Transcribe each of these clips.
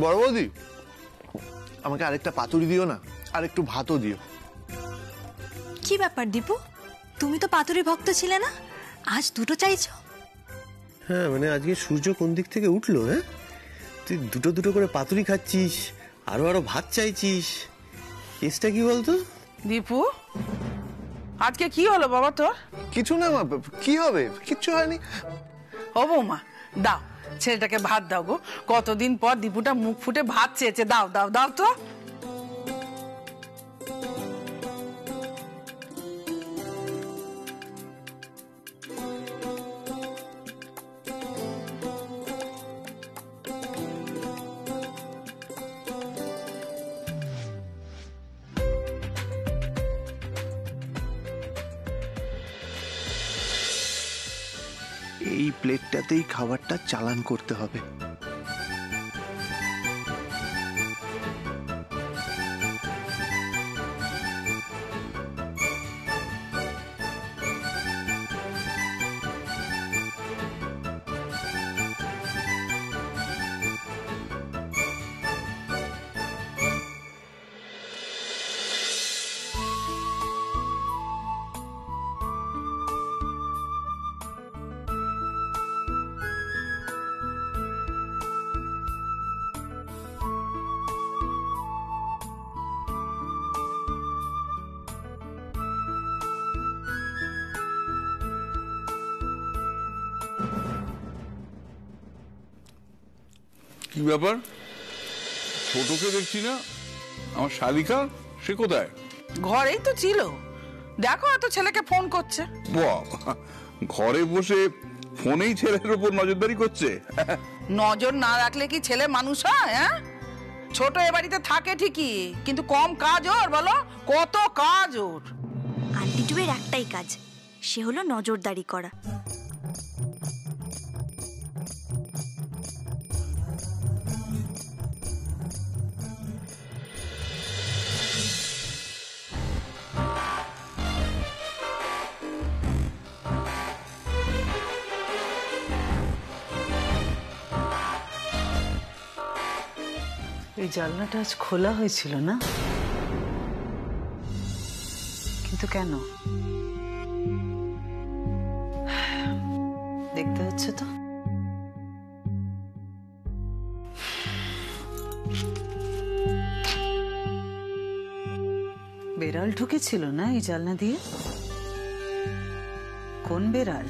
বড় বৌদি, আমাকে আরেকটা পাতুরি দিও না, আর একটু ভাতও দিও। কি ব্যাপার দীপু, তুমি তো পাতুরি ভক্ত ছিলে না, আজ দুটো চাইছো? হ্যাঁ মানে আজকে সূর্য কোন দিক থেকে উঠলো? হ্যাঁ, তুই দুটো দুটো করে পাতুরি খাচ্ছিস, আরো আরো ভাত চাইছিস, কেসটা কি বলতো? দীপু, আজকে কি হলো বাবা তোর? কিছু না মা, কি হবে, কিচ্ছু হয়নি। ও বৌমা, দাও ছেলেটাকে ভাত দাও গো, কতদিন পর দীপুটা মুখ ফুটে ভাত চেয়েছে, দাও দাও দাও তো। এই প্লেটটাতেই খাবারটা চালান করতে হবে। কি ব্যাপার, ছোটকে দেখছি না? আমার শালিকা সে কোথায়? ঘরেই তো ছিল, দেখো এত ছেলেকে ফোন করছে। বাহ, ঘরে বসে ফোনেই ছেলের উপর নজরদারি করছে। নজর না রাখলে কি ছেলে মানুষ হয়? হ্যাঁ, ছোট এ বাড়িতে থাকে ঠিকই, কিন্তু কম কাজ ওর, বলো কত কাজ ওর। আন্টি টুয়ের একটাই কাজ, সে হলো নজরদারি করা। এই জানলাটা আজ খোলা হয়েছিল না, কিন্তু কেন? দেখতে হচ্ছে তো। বেড়াল ঢুকেছিল না এই জানলা দিয়ে? কোন বেড়াল?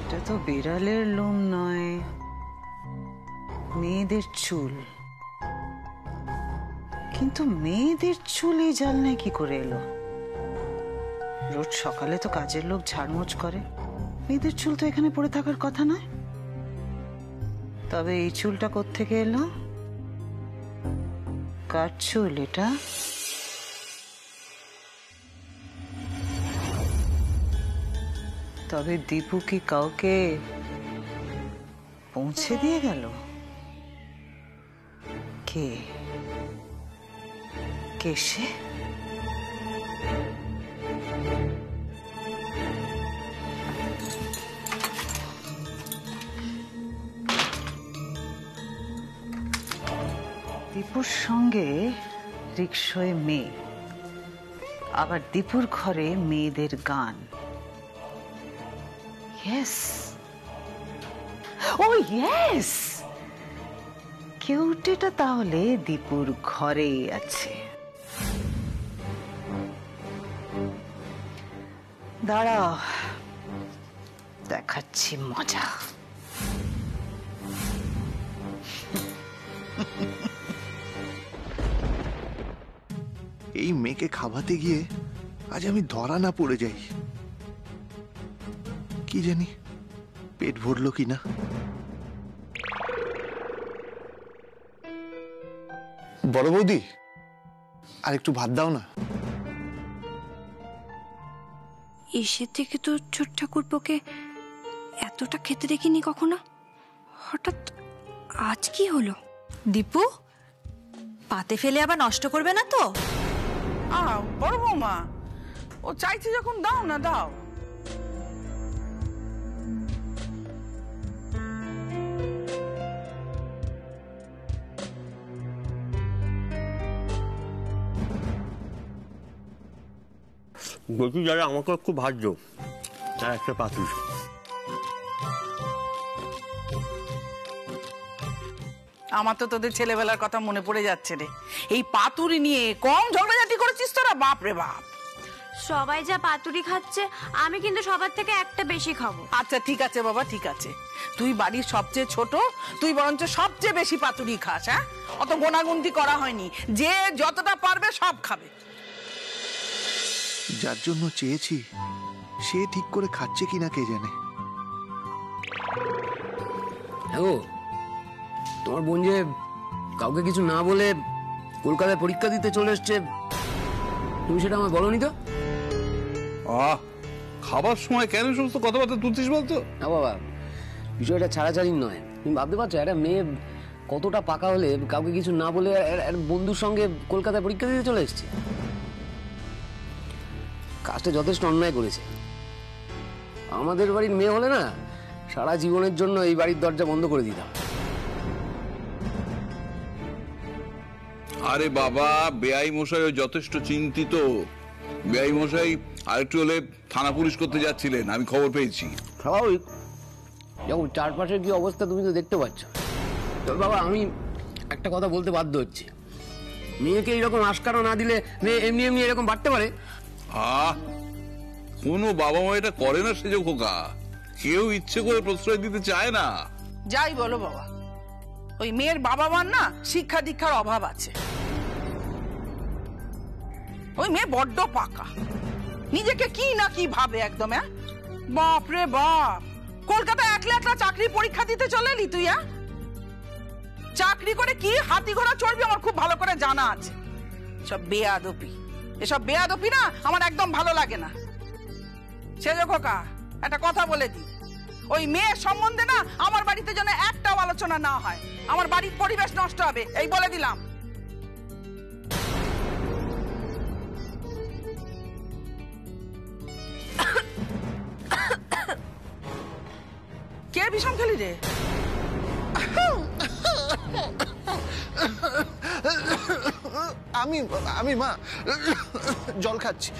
এটা তো বিড়ালের লোম নয়, মেয়েদের চুল। কিন্তু মেয়েদের চুল এই জানলায় কি করে এলো? রোজ সকালে তো কাজের লোক ঝাড়মোছ করে, মেয়েদের চুল তো এখানে পড়ে থাকার কথা নয়। তবে এই চুলটা কোত্থেকে এলো? কার চুল এটা? তবে দীপু কি কাউকে পৌঁছে দিয়ে গেল? কে কে সে? দীপুর সঙ্গে রিকশায় মেয়ে, আবার দীপুর ঘরে মেয়েদের গান। ইয়েস, ও ইয়েস, কেউটেটা তাহলে দীপুর ঘরেই আছে। দাঁড়াও, দেখাচ্ছি মজা। এই মেয়েকে খাওয়াতে গিয়ে আজ আমি ধরা না পড়ে যাই। কি জানি পেট ভরলো কিনা। বড় বৌদি, আর একটু ভাত দাও না। এসে থেকে তো ছোট ঠাকুরপোকে এতটা খেতে দেখিনি কখনো, হঠাৎ আজ কি হলো? দীপু, পাতে ফেলে আবার নষ্ট করবে না তো? বড় বৌমা, ও চাইছে যখন দাও না, দাও। বলছি যারা আমাকে একটু ভাজছো, তার একটা পাতুরি। আমার তো তোদের ছেলেবেলার কথা মনে পড়ে যাচ্ছে রে। এই পাতুরি নিয়ে কম ঝগড়াঝাটি করেছিস তোরা? বাপ রে বাপ। সবাই যা পাতুরি খাচ্ছে, আমি কিন্তু সবার থেকে একটা বেশি খাবো। আচ্ছা ঠিক আছে বাবা, ঠিক আছে। তুই বাড়ির সবচেয়ে ছোট, তুই বরঞ্চ সবচেয়ে বেশি পাতুরি খাস। হ্যাঁ, অত গোনাগুনতি করা হয়নি, যে যতটা পারবে সব খাবে। যার জন্য চেয়েছি সে ঠিক করে খাচ্ছে কিনা কে জানে। হ্যাঁ, তোমার বোন যে কাউকে কিছু না বলে কলকাতায় পরীক্ষা দিতে চলে এসছে, তুমি সেটা আমায় বলনি তো? খাবার সময় কেন সমস্ত কথাবার্তা তুলছিস বলতো? না বাবা, বিষয়টা ছাড়াছাড়ি নয়। তুমি ভাবতে পারছো একটা মেয়ে কতটা পাকা হলে কাউকে কিছু না বলে বন্ধুর সঙ্গে কলকাতায় পরীক্ষা দিতে চলে এসছে? কাজটা যথেষ্ট অন্যায় করেছে। আমাদের বাড়ির মেয়ে হলে না, সারা জীবনের জন্য এই বাড়ির দরজা বন্ধ করে দিতাম। আরে বাবা, বেআই মশাই যথেষ্ট চিন্তিত। বেআই মশাই আরেকটু হলে থানা পুলিশ করতে যাচ্ছিলেন, আমি খবর পেয়েছি। স্বাভাবিক, যখন চারপাশের কি অবস্থা তুমি তো দেখতে পাচ্ছ। তবে বাবা, আমি একটা কথা বলতে বাধ্য হচ্ছি, মেয়েকে এইরকম আশকারা না দিলে মেয়ে এমনি এমনি এরকম বাড়তে পারে? কোনো বাবা মা এটা করে না সেজো খোকা, কেউ ইচ্ছে করে প্রশ্রয় দিতে চায় না। যাই বলো বাবা, ওই মেয়ের বাবা মার না শিক্ষা দীক্ষার অভাব আছে। ওই মেয়ে বড্ড পাকা, নিজেকে কি না কি ভাবে একদম। হ্যাঁ, বাপ রে বাপ, কলকাতায় একলা একলা চাকরি পরীক্ষা দিতে চলে এলি তুই? হ্যাঁ, চাকরি করে কি হাতি ঘোড়া চড়বি আমার খুব ভালো করে জানা আছে। সব বেয়াদপি, এসব বেয়াদপি না আমার একদম ভালো লাগে না। সেজো খোকা, একটা কথা বলে দি, ওই মেয়ের সম্বন্ধে না আমার বাড়িতে যেন একটাও আলোচনা না হয়, আমার বাড়ির পরিবেশ নষ্ট হবে, এই বলে দিলাম। কে বিষম খেলি রে? আমি মা জল খাচ্ছি।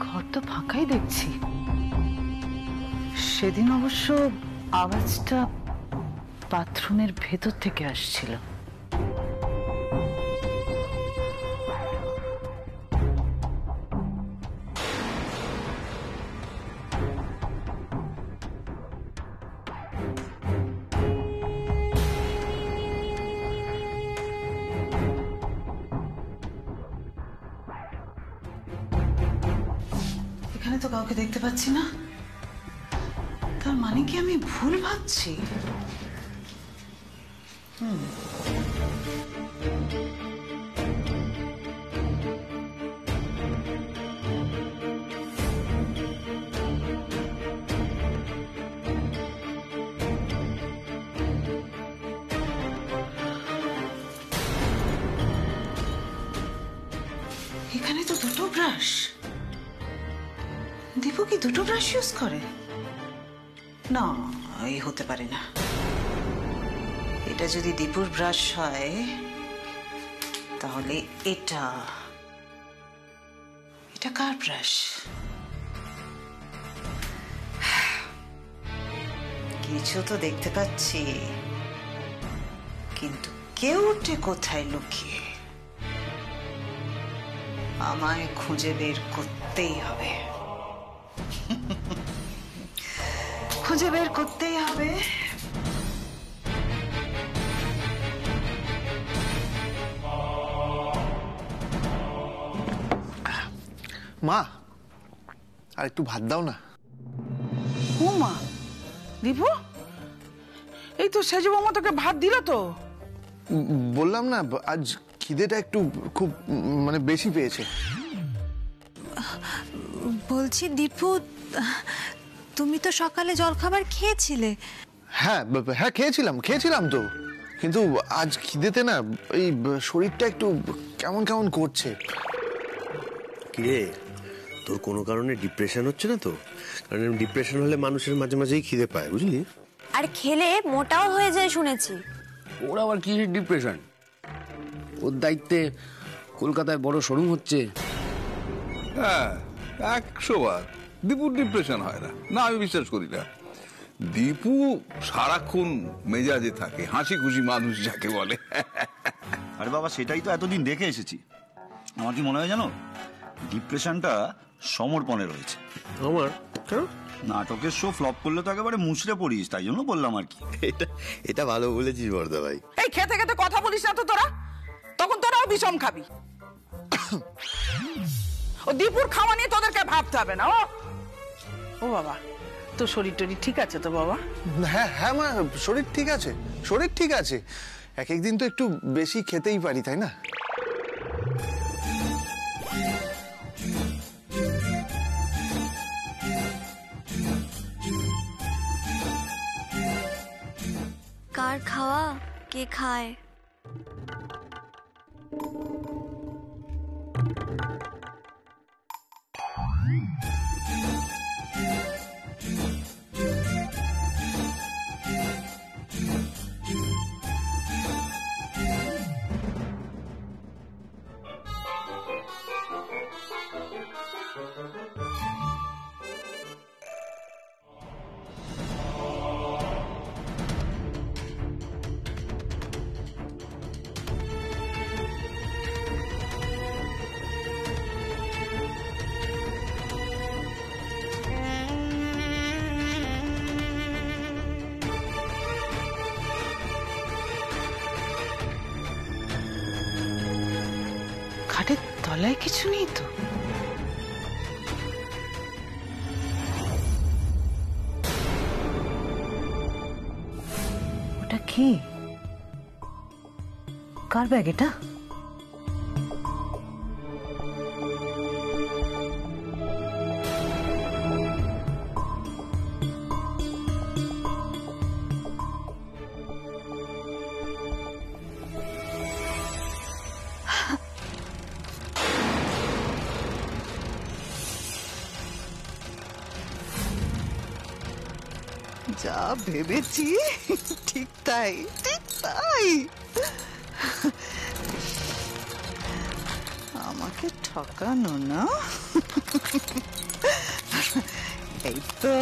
ঘর তো ফাঁকাই দেখছি। সেদিন অবশ্য আওয়াজটা বাথরুমের ভেতর থেকে আসছিল। এখানে তো কাউকে দেখতে পাচ্ছি না, তার মানে কি আমি ভুল ভাবছি? এখানে তো দুটো ব্রাশ। দীপু কি দুটো ব্রাশ ইউজ করে? না, এই হতে পারে না। এটা যদি দীপুর ব্রাশ হয় তাহলে এটা কার ব্রাশ? কিছু তো দেখতে পাচ্ছি, কিন্তু কেউটে কোথায় লুকিয়ে? আমায় খুঁজে বের করতেই হবে, খুঁজে বের করতেই হবে। মা, আর একটু ভাত দাও না। ও মা, দীপু, এই তো সেজু মামা তোকে ভাত দিল তো। বললাম না আজ খিদেটা একটু খুব মানে বেশি পেয়েছে। বলছি দীপু, তুমি তো সকালে জলখাবার খেয়েছিলে। হ্যাঁ হ্যাঁ, খেয়েছিলাম তো, কিন্তু আজ খিদেতে না এই শরীরটা একটু কেমন কেমন করছে। কিরে, তোর কোনো কারণে ডিপ্রেশন হচ্ছে না তো? কারণ ডিপ্রেশন হলে মানুষের মাঝে মাঝেই খিদে পায়, বুঝলি? আর খেলে মোটাও হয়ে যায় শুনেছি। ওর আবার কি ডিপ্রেশন? ওর দায়িত্বে কলকাতায় বড় শোরুম হচ্ছে। হ্যাঁ, 100 বার দীপুর ডিপ্রেশন হয় না, না আমি বিশ্বাস করি না। দীপু সারাক্ষণ মেজাজে থাকে, হাসি খুশি মানুষ যাকে বলে। আরে বাবা, সেটাই তো এতদিন দেখে এসেছি। আমার কি মনে হয় জানো, ডিপ্রেশনটা সমর্পণে রয়েছে। আমার কেন? নাটকের শো ফ্লপ করলে তো একেবারে মুছড়ে পড়িস, তাই জন্য বললাম আর কি। এটা ভালো বলেছিস বর্দা ভাই। এই খেতে খেতে কথা বলিস না তো তোরা, তখন তোরাও বিষম খাবি। ও দীপুর খাওয়া নিয়ে তোদেরকে ভাবতে হবে না। ও বাবা, তোর শরীর টরীর ঠিক আছে তো বাবা? হ্যাঁ হ্যাঁ মা, শরীর ঠিক আছে। এক একদিন তো একটু বেশি খেতেই পারি, তাই না? কার খাওয়া কে খায়? খাটের তলায় কিছু নেই তো? ওটা কি? কার ব্যাগ এটা? যা ভেবেছি ঠিক তাই। আমাকে ঠকানো না, এই তো।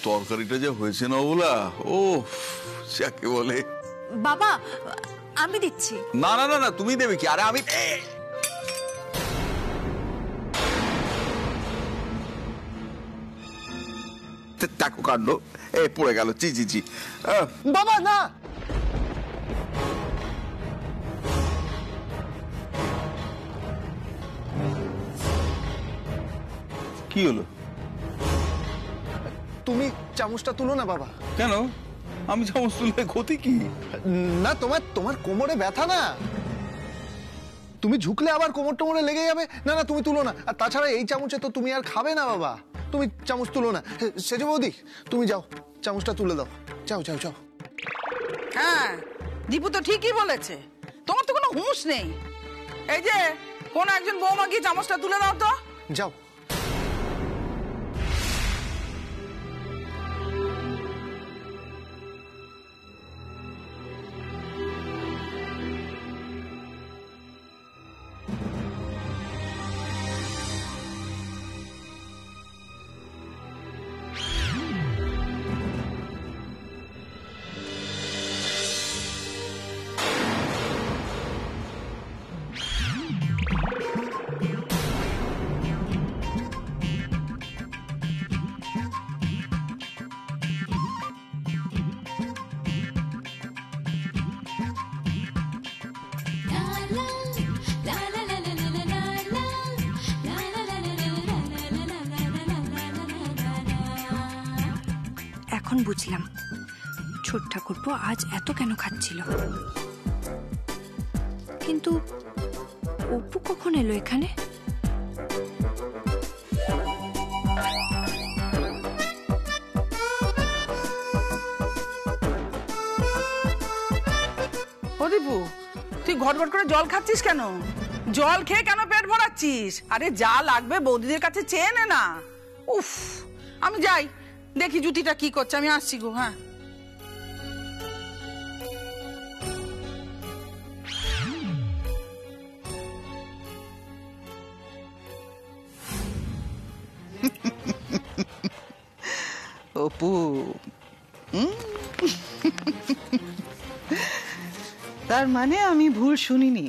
তরকারিটা যা হয়েছে না ওলা, ও যাকে বলে। বাবা, আমি দিচ্ছি। না না না না, তুমি দেবে কি? আরে আমি দেখো কাণ্ড, এ পড়ে গেল। জি জি জি বাবা না, কি হলো? তুমি চামচটা তুলো না বাবা। কেন? আমি চামচ তুললে ক্ষতি কি? না, তোমার কোমরে ব্যথা না, তুমি ঝুঁকলে আবার কোমর টোমরে লেগে যাবে। না না, তুমি তুলো না। আর তাছাড়া এই চামচে তো তুমি আর খাবে না বাবা। তুমি চামচ তুলো না। সেজে বৌদি তুমি যাও, চামচটা তুলে দাও। যাও যাও যাও। হ্যাঁ, দীপু তো ঠিকই বলেছে, তোমার তো কোনো হুঁশ নেই। এই যে কোন একজন বৌমা গিয়ে চামচটা তুলে দাও তো। যাও। এখন বুঝলাম ছোট ঠাকুরপো আজ এত কেন খাচ্ছিল। কিন্তু অপু কখন এলো এখানে? ও দীপু, তুই ঘটঘট করে জল খাচ্ছিস কেন? জল খেয়ে কেন পেট ভরাচ্ছিস? আরে যা লাগবে বৌদিদের কাছে চেয়ে নে না। উফ, আমি যাই দেখি জুতিটা কি করছে, আমি আসছি গো। হ্যাঁ, অপু, তার মানে আমি ভুল শুনিনি।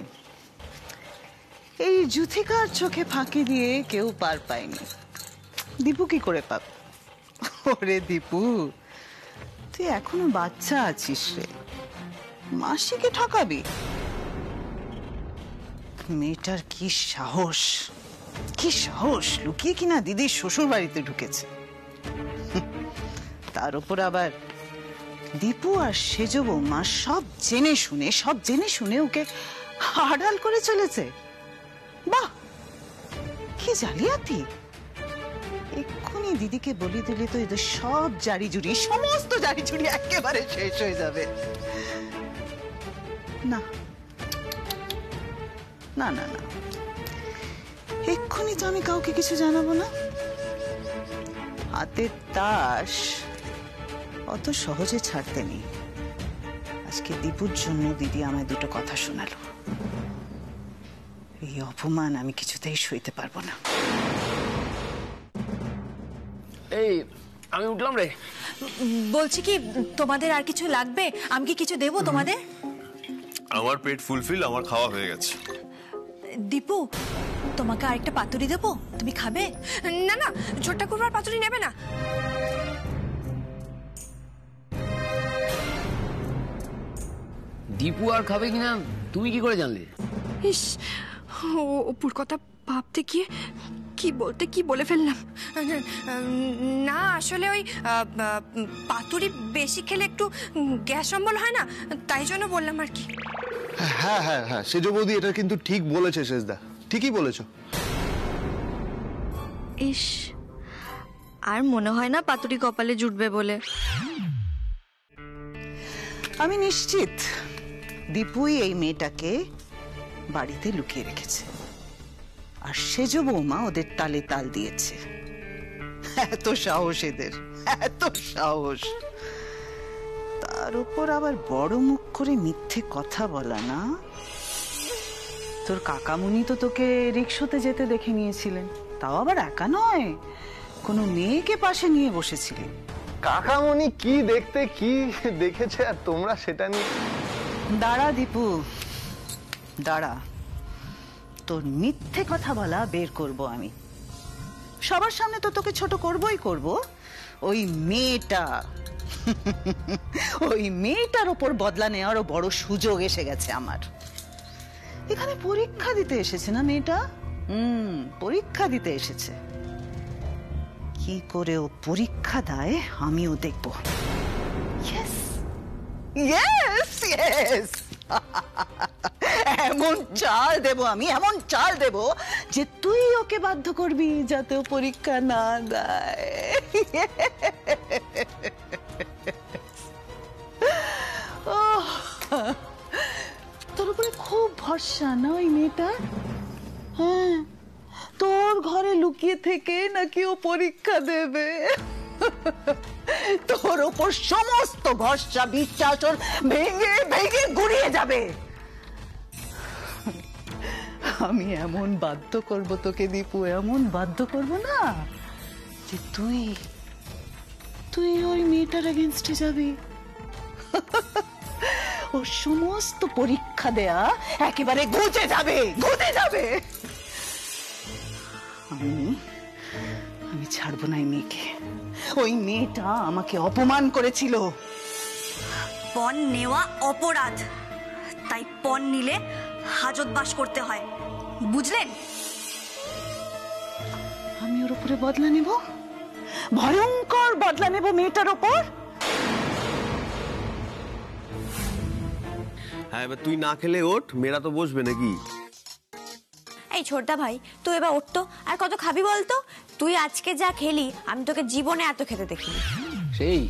এই যুথিকার চোখে ফাঁকি দিয়ে কেউ পার পায়নি। দীপু কি করে পাবে? ওরে দীপু, তুই এখনো বাচ্চা আছিস রে, মাসিকে ঠকাবি? মেয়েটার কি সাহস, কি সাহস লুকিয়ে কিনা দিদির শ্বশুর বাড়িতে ঢুকেছে। তার উপর আবার দীপু আর সেজ বৌমা সব জেনে শুনে ওকে আড়াল করে চলেছে। বাহ, কি জালিয়াতি! এক্ষুনি দিদিকে বলি দিলে তো এদের সব সমস্ত জারি জুড়ি একেবারে শেষ হয়ে যাবে। না না না না, এক্ষুনি তো আমি কাউকে কিছু জানাবো না। হাতের তাস অত সহজে ছাড়তে নেই। আজকে দীপুর জন্য দিদি আমায় দুটো কথা শোনালো। এই অপমান আমি কিছুতেই সইতে পারবো না। এই আমি উঠলাম রে। বলছি কি, তোমাদের আর কিছু লাগবে? আমি কি কিছু দেবো তোমাদের? আমার পেট ফুলফিল, আমার খাওয়া হয়ে গেছে। দীপু, তোমাকে আরেকটা পাতুরি দেবো, তুমি খাবে? না না, ছোট ঠাকুরপো আর পাতুরি নেবে না। দীপু আর খাবে কিনা তুমি কি করে জানলে? ইস, অপুর কথা ভাবতে গিয়ে কি বলে ফেললাম। না আসলে ওই পাতুরি বেশি খেলে একটু গ্যাস অম্বল হয় না, তাই জন্য বললাম আর কি। হ্যাঁ হ্যাঁ হ্যাঁ, সেজ বৌদি এটা কিন্তু ঠিক বলেছে। শেষদা ঠিকই বলেছো। ইস, আর মনে হয় না পাতুরি কপালে জুটবে বলে। আমি নিশ্চিত দীপুই এই মেয়েটাকে বাড়িতে লুকিয়ে রেখেছে, আর সেজ বৌমা ওদের তালে তাল দিয়েছে। এত সাহস এদের, এত সাহস! তার উপর আবার বড় মুখ করে মিথ্যে কথা বলা না। তোর কাকামুনি তো তোকে রিকশোতে যেতে দেখে নিয়েছিলেন, তাও আবার একা নয়, কোনো মেয়েকে পাশে নিয়ে বসেছিলেন। কাকামণি কি দেখতে কি দেখেছে আর তোমরা সেটা নিয়ে? দাঁড়া দীপু, দাঁড়া, তোর মিথ্যে কথা বলা বের করব আমি। সবার সামনে তো তোকে ছোট করবই করব। ওই মেয়েটার ওপর বদলা নেওয়ারও বড় সুযোগ এসে গেছে আমার। এখানে পরীক্ষা দিতে এসেছে না মেয়েটা? পরীক্ষা দিতে এসেছে। কি করে ও পরীক্ষা দেয় আমিও দেখব। ইয়েস ইয়েস ইয়েস, এমন চাল দেব, আমি এমন চাল দেব যে তুই ওকে বাধ্য করবি যাতে ও পরীক্ষা না দেয়। তোর উপরে খুব ভরসা না ওই মেয়েটা? হ্যাঁ, তোর ঘরে লুকিয়ে থেকে নাকি ও পরীক্ষা দেবে। তোর ওপর সমস্ত ভরসা বিশ্বাস ওর ভেঙে ভেঙে গুড়িয়ে যাবে। আমি এমন বাধ্য করব তোকে দীপু, এমন বাধ্য করব না যে তুই তুই ওই মেয়েটার এগেনস্টে যাবি। ও সমস্ত পরীক্ষা দেয়া একেবারে ঘুচে যাবে, ঘুচে যাবে। আমি ছাড়বো না এই মেয়েকে। ওই মেয়েটা আমাকে অপমান করেছিল। পণ নেওয়া অপরাধ, তাই পণ নিলে হাজত বাস করতে হয়, বুঝলেন? আমি ওর উপরে বদলা নেব, ভয়ঙ্কর বদলা নেব মেয়েটার ওপর। হ্যাঁ, এবার তুই না খেলে ওঠ, মেয়েরা তো বসবে নাকি? এই ছোটদা ভাই, তুই এবার উঠতো, আর কত খাবি বলতো? তুই আজকে যা খেলি আমি তোকে জীবনে এত খেতে দেখিনি। সেই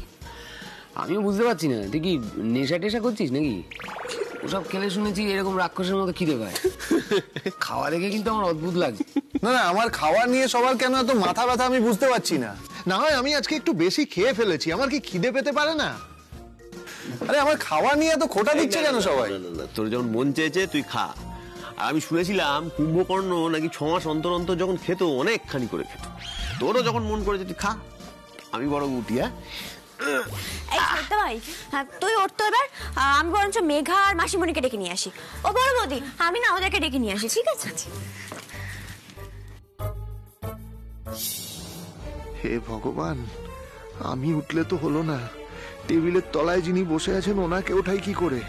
আমিও বুঝতে পারছি না, তুই কি নেশা টেশা করছিস নাকি? ওসব খেলে শুনেছি এরকম রাক্ষসের মতো খিদে পায়। খাওয়া দেখে কিন্তু আমার অদ্ভুত লাগছে। না না, আমার খাওয়া নিয়ে সবার কেন এত মাথা ব্যথা আমি বুঝতে পারছি না। না হয় আমি আজকে একটু বেশি খেয়ে ফেলেছি, আমার কি খিদে পেতে পারে না? আরে আমার খাওয়া নিয়ে এত খোটা দিচ্ছে কেন সবাই? তোর যখন মন চেয়েছে তুই খা। আর আমি শুনেছিলাম কুম্ভকর্ণ নাকি 6 মাস অন্তর অন্তর যখন খেত অনেকখানি করে খেত। তোরও যখন মন করেছে তুই খা, আমি বরং উঠি। হ্যাঁ, এই ছোটদা ভাই, তুই উঠতো এবার। আমি বরঞ্চ মেঘা আর মাসিমণিকে ডেকে নিয়ে আসি। ও বড় বৌদি, আমি না ওদেরকে ডেকে নিয়ে আসি, ঠিক আছে? হে ভগবান, আমি উঠলে তো হলো না, টেবিলের তলায় যিনি বসে আছেন ওনাকে ওঠাই কি করে?